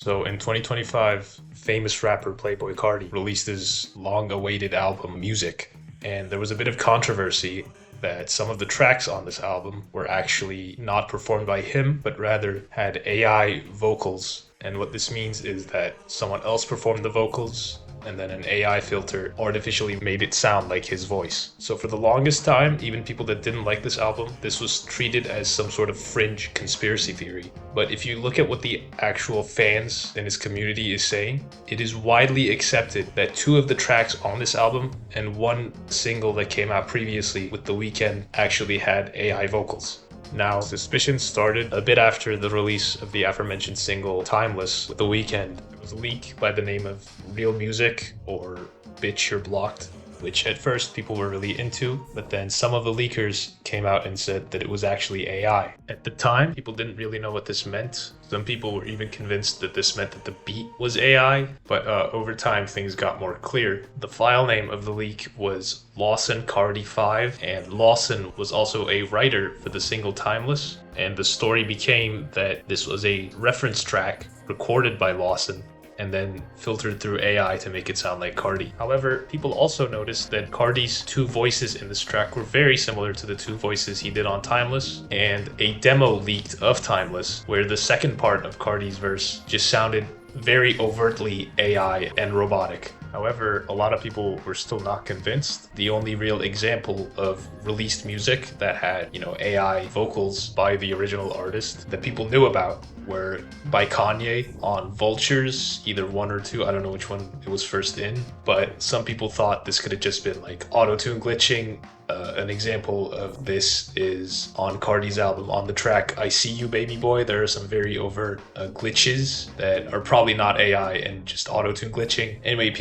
So in 2025, famous rapper Playboi Carti released his long-awaited album Music, and there was a bit of controversy that some of the tracks on this album were actually not performed by him, but rather had AI vocals. And what this means is that someone else performed the vocals, and then an AI filter artificially made it sound like his voice. So for the longest time, even people that didn't like this album, this was treated as some sort of fringe conspiracy theory. But if you look at what the actual fans in his community is saying, it is widely accepted that two of the tracks on this album and one single that came out previously with The Weeknd actually had AI vocals. Now, suspicions started a bit after the release of the aforementioned single Timeless with The Weeknd. It was a leak by the name of Real Music or Bitch You're Blocked, which at first people were really into, but then some of the leakers came out and said that it was actually AI. At the time, people didn't really know what this meant. Some people were even convinced that this meant that the beat was AI, but over time things got more clear. The file name of the leak was Lawson Carti 5, and Lawson was also a writer for the single Timeless, and the story became that this was a reference track recorded by Lawson and then filtered through AI to make it sound like Carti. However, people also noticed that Carti's two voices in this track were very similar to the two voices he did on Timeless, and a demo leaked of Timeless where the second part of Carti's verse just sounded very overtly AI and robotic. However, a lot of people were still not convinced. The only real example of released music that had, AI vocals by the original artist that people knew about were by Kanye on Vultures, either one or two. I don't know which one it was first in, but some people thought this could have just been like auto-tune glitching. An example of this is on Carti's album on the track I See You Baby Boy. There are some very overt glitches that are probably not AI and just auto-tune glitching. Anyway,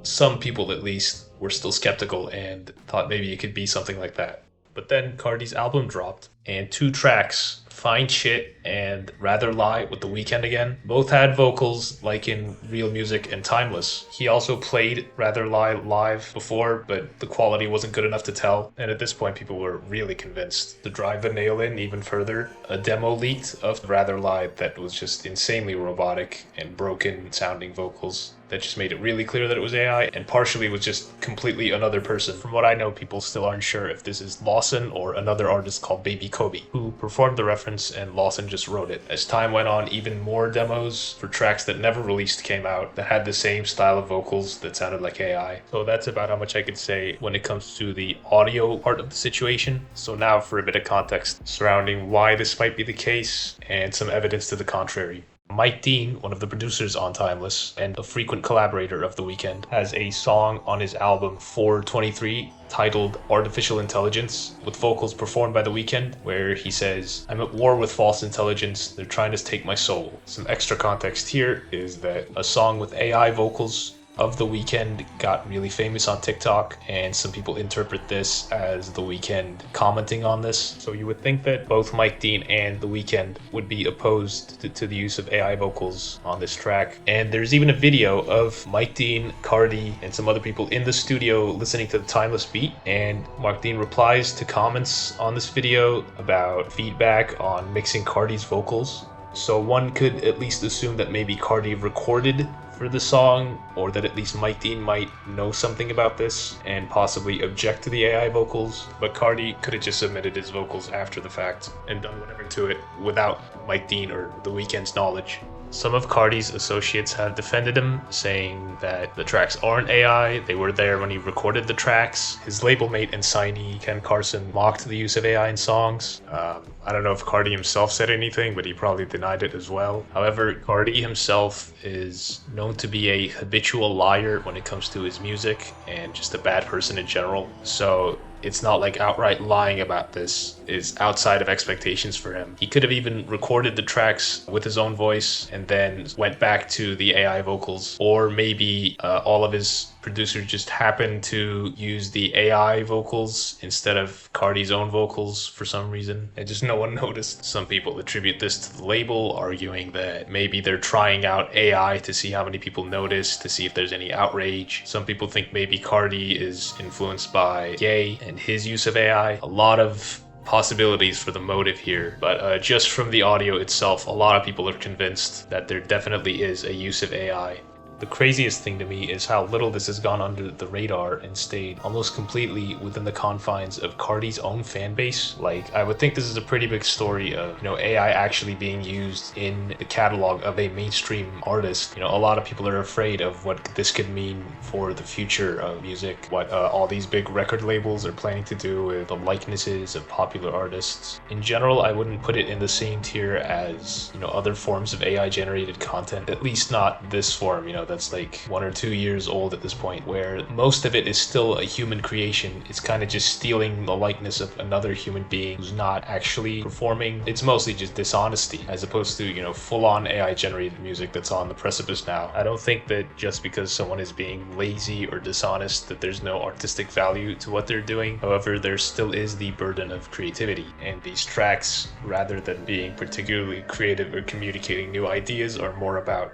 some people at least, were still skeptical and thought maybe it could be something like that. But then Carti's album dropped, and two tracks, Fine Shit and Rather Lie with The Weeknd again, both had vocals like in Real Music and Timeless. He also played Rather Lie live before, but the quality wasn't good enough to tell, and at this point people were really convinced. To drive the nail in even further, a demo leaked of Rather Lie that was just insanely robotic and broken sounding vocals that just made it really clear that it was AI, and partially was just completely another person. From what I know, people still aren't sure if this is Lawson or another artist called Baby Kobe, who performed the reference and Lawson just wrote it. As time went on, even more demos for tracks that never released came out that had the same style of vocals that sounded like AI. So that's about how much I could say when it comes to the audio part of the situation. So now for a bit of context surrounding why this might be the case and some evidence to the contrary. Mike Dean, one of the producers on Timeless and a frequent collaborator of The Weeknd, has a song on his album 423 titled Artificial Intelligence with vocals performed by The Weeknd, where he says, "I'm at war with false intelligence, they're trying to take my soul." Some extra context here is that a song with AI vocals of The Weeknd got really famous on TikTok, and some people interpret this as The Weeknd commenting on this. So you would think that both Mike Dean and The Weeknd would be opposed to the use of AI vocals on this track. And there's even a video of Mike Dean, Carti, and some other people in the studio listening to the Timeless beat, and Mike Dean replies to comments on this video about feedback on mixing Carti's vocals. So one could at least assume that maybe Carti recorded for the song, or that at least Mike Dean might know something about this and possibly object to the AI vocals, but Carti could have just submitted his vocals after the fact and done whatever to it without Mike Dean or The Weeknd's knowledge. Some of Carti's associates have defended him, saying that the tracks aren't AI, they were there when he recorded the tracks. His label mate and signee, Ken Carson, mocked the use of AI in songs. I don't know if Carti himself said anything, but he probably denied it as well. However, Carti himself is known to be a habitual liar when it comes to his music and just a bad person in general. So it's not like outright lying about this is outside of expectations for him. He could have even recorded the tracks with his own voice and then went back to the AI vocals, or maybe all of his producers just happened to use the AI vocals instead of Carti's own vocals for some reason, and just no one noticed. Some people attribute this to the label, arguing that maybe they're trying out AI to see how many people notice, to see if there's any outrage. Some people think maybe Carti is influenced by Ye and his use of AI. A lot of possibilities for the motive here, but just from the audio itself, a lot of people are convinced that there definitely is a use of AI. The craziest thing to me is how little this has gone under the radar and stayed almost completely within the confines of Carti's own fan base. Like, I would think this is a pretty big story of, AI actually being used in the catalog of a mainstream artist. A lot of people are afraid of what this could mean for the future of music, what all these big record labels are planning to do with the likenesses of popular artists. In general, I wouldn't put it in the same tier as, other forms of AI generated content, at least not this form, that's like 1 or 2 years old at this point, where most of it is still a human creation. It's kind of just stealing the likeness of another human being who's not actually performing. It's mostly just dishonesty, as opposed to, full-on AI generated music that's on the precipice now. I don't think that just because someone is being lazy or dishonest that there's no artistic value to what they're doing. However, there still is the burden of creativity, and these tracks, rather than being particularly creative or communicating new ideas, are more about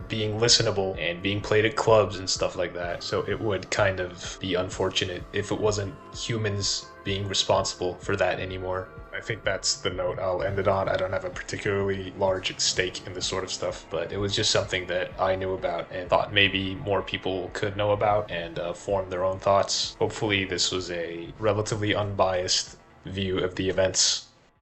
being listenable and being played at clubs and stuff like that. So it would kind of be unfortunate if it wasn't humans being responsible for that anymore. I think that's the note I'll end it on. I don't have a particularly large stake in this sort of stuff, but it was just something that I knew about and thought maybe more people could know about and form their own thoughts. Hopefully this was a relatively unbiased view of the events.